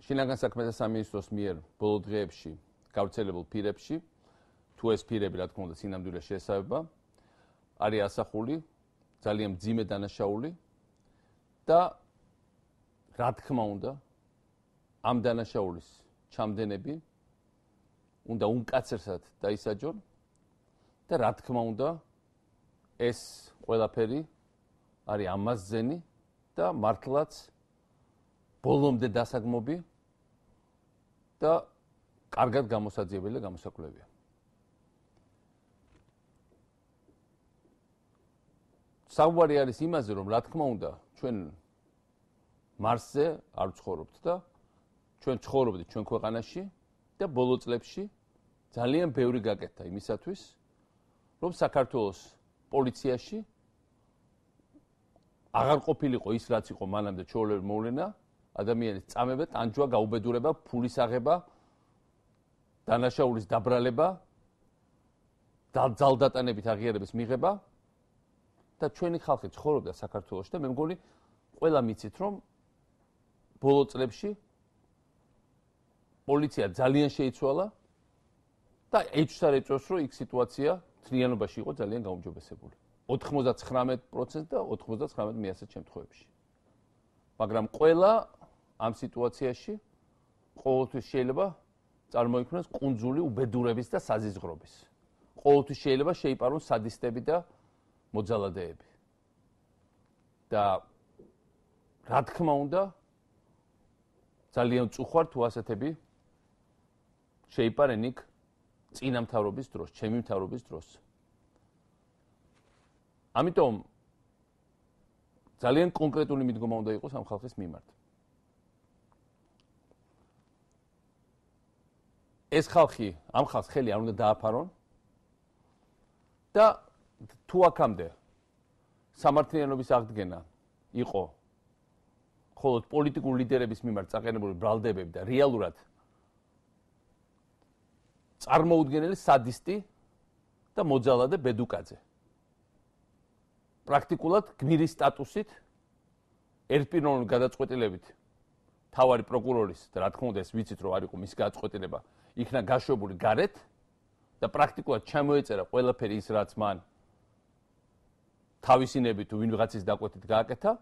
შინაგან საქმეთა სამინისტროს მიერ ბოლო დღეებში გავრცელებულ პირებში, თუ ეს პირები, რა თქმა უნდა, სინამდვილეს შეესაბამება, არის ასახული ძალიან მძიმე დანაშაული და რა თქმა უნდა, ამ დანაშაულის ჩამდენები უნდა უმკაცრესად დაისაჯონ და რა თქმა უნდა, ეს ყველაფერი არის ამასზენი და მართლაც ბოლომდე დასაგმობი და კარგად გამოსაძიებელი და გამოსაკვლევია. საუბარი არის იმაზე, რომ რა თქმა უნდა, ჩვენ მარსზე არ ვცხოვრობთ და ჩვენ ცხოვრობთ ჩვენ ქვეყანაში და ბოლო წლებში ძალიან ბევრი გაკეთდა იმისათვის, რომ საქართველოს პოლიციაში აღარ ყოფილიყო ის, რაც იყო მანამდე ჩვეულებრივი მოვლენა, ადამიანის წამება, ტანჯვა, გაუბედურება, ფულის აღება, დანაშაულის დაბრალება, ძალდატანებით აღიარების მიღება და ჩვენი ხალხი ცხოვრობდა საქართველოში და მე მგონი ყველა მიცით, რომ ბოლო წლებში პოლიცია ძალიან შეიცვალა და ეჭვს არ ეწევს, რომ იქ სიტუაცია თლიანობაში იყო ძალიან გაუმჯობესებული. 99% და 99% შემთხვევებში. მაგრამ ყველა ამ სიტუაციაში ყოველთვის შეიძლება წარმოიქმნას კუნძული უბედურების და საზიზღრობის. ყოველთვის შეიძლება შეიპარონ სადისტები და მოძალადეები. და რა თქმა უნდა, ძალიან წუხარ თუ ასეთები შეიპარენ იქ წინა მთავრობის დროს, ჩემი მთავრობის დროს. ამიტომ ძალიან კონკრეტული მიდგომა უნდა იყოს ამ ხალხის მიმართ. ეს ხალხი, ამ ხალხს ხელი არ უნდა დააფარონ და თუ აქამდე სამართლიანობის აღდგენა იყო მხოლოდ პოლიტიკური ლიდერების მიმართ წაყენებული ბრალდებები და რეალურად წარმოუდგენელი სადისტი და მოძალადე ბედუკაძე. პრაქტიკულად გმირის სტატუსით ერთპიროვნული გადაწყვეტილებით თავარი პროკურორის და რა თქმა უნდა ეს ვიცით რომ არ იყო მისი გადაწყვეტილება იქნა გაშვებული გარეთ და პრაქტიკულად ჩამოეწერა ყველაფერი ის რაც მან თავისინებით თუ ვინმეღაცის დაკვეთით გააკეთა.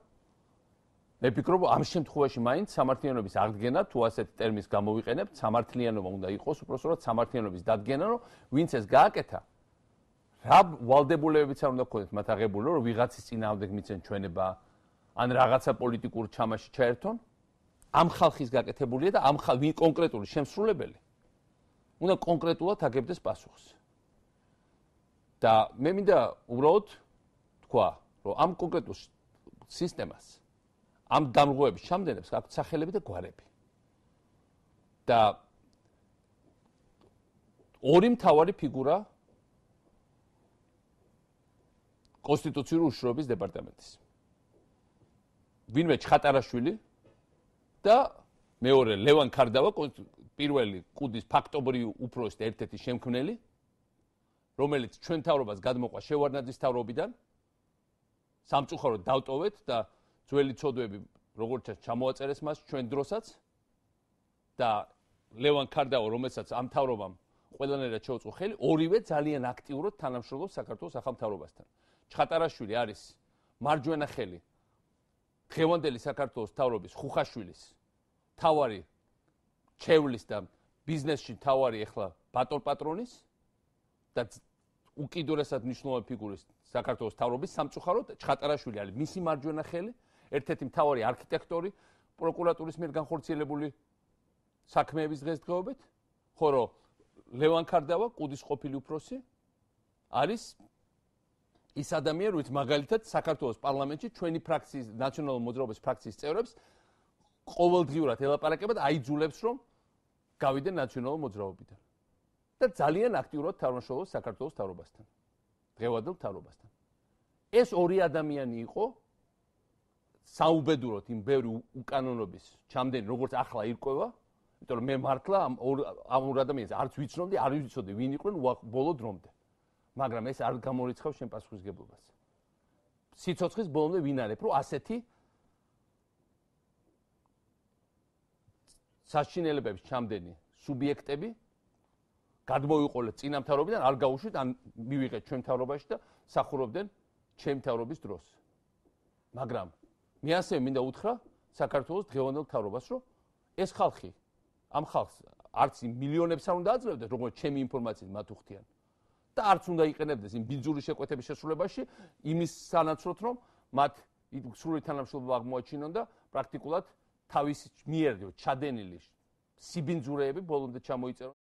მე ვფიქრობ ამ შემთხვევაში მაინც სამართლიანობის აღდგენა თუ ასეთი ტერმინს გამოვიყენებთ, სამართლიანობა უნდა იყოს უпроსტად სამართლიანობის დადგენა, რომ ვინც ეს გააკეთა, რა ვალდებულებებიც არ უნდა გქონდეს მათ აღებული, რომ ვიღაცის წინააღმდეგ მიცენ ჩვენება, ან რაღაცა პოლიტიკურ ჩამაში ჩაერთონ, ამ ხალხის გაკეთებულია და ამ ვინ კონკრეტული შემსრულებელი უნდა კონკრეტულად აგებდეს პასუხს. და მე მინდა უბრალოდ თქვა, რომ ამ კონკრეტულ სისტემას ამ დამრღვევების ჩამდენებს აქვს სახელები და გვარები. და ორი მთავარი ფიგურა კონსტიტუციური უშუალობის დეპარტამენტის. ვინმე ჩხატარაშვილი და მეორე ლევან ქარდავა, პირველი კუდის ფაქტობრივი უფროსი და ერთ-ერთი შემქმნელი, რომელიც ჩვენ მთავრობას გადმოყვა შევარდნაძის მთავრობიდან, სამწუხაროდ დავტოვეთ და ძველი ცოდვები როგორც ჩამოაწერეს მას ჩვენ დროსაც და ლევან ქარდავა, რომელსაც ამ მთავრობამ ყველანაირად შეუწყო ხელი, ორივე ძალიან აქტიურად თანამშრომლობს საქართველოს ახალმთავრობასთან. ჩხატარაშვილი არის მარჯვენა ხელი დღევანდელი საქართველოს მთავრობის ხუხაშვილის თავარი ჩევლის და ბიზნესში თავარი ახლა ბატონ პატრონის და უკიდურესად მნიშვნელოვანი ფიგურის საქართველოს მთავრობის სამწუხაროდ ჩხატარაშვილი არის მისი მარჯვენა ხელი, ერთ-ერთი მთავარი არქიტექტორი პროკურატურის მიერ განხორციელებული საქმეების დღესდღეობით, ხოლო ლევან ქარდავა, კუდის ყოფილი უფროსი, არის ის ადამიანი, რომელიც მაგალითად საქართველოს პარლამენტში ჩვენი ფრაქციის, ნაციონალური მოძრაობის ფრაქციის წევრებს ყოველდღიურად ელაპარაკებად აიძულებს, რომ გავიდენ ნაციონალურ მოძრაობიდან. და ძალიან აქტიურად თანამშრომლობს საქართველოს მთავრობასთან. დღევანდელ მთავრობასთან. ეს ორი ადამიანი იყო საუბედუროდ იმ ბევრი უკანონობის ჩამდენი, როგორც ახლა ირკვევა, იმიტომ რომ მე მართლა ამ ორ ადამიანს არც ვიცნობდი, არ ვიცოდი ვინ იყვნენ ბოლო დრომდე. მაგრამ ეს არ გამორიცხავს შენ პასუხისგებლობას. სიცოცხლის ბოლომდე ვინ არის, რომ ასეთი საშინელებების ჩამდენი სუბიექტები გადმოიყოლეთ წინა მთავრობიდან, არ გაუშვით, ან მივიღეთ ჩვენ მთავრობაში და სახურობდნენ ჩემი მთავრობის დროს. მაგრამ მე ასევე მინდა უთხრა საქართველოს დღევანდელ მთავრობას, რომ ეს ხალხი ამ ხალხს არც იმ მილიონებს არ უნდა აძლევდეს, როგორც ჩემი ინფორმაციით მათ უხდიან. და არც უნდა იყენებდეს იმ ბინძური შეკვეთების შესრულებაში იმის სანაცვლოდ, რომ მათ სრული თანამშრომლობა აღმოაჩინონ და პრაქტიკულად თავის მიერ ჩადენილი სიბინძურეები ბოლომდე ჩამოიწერონ.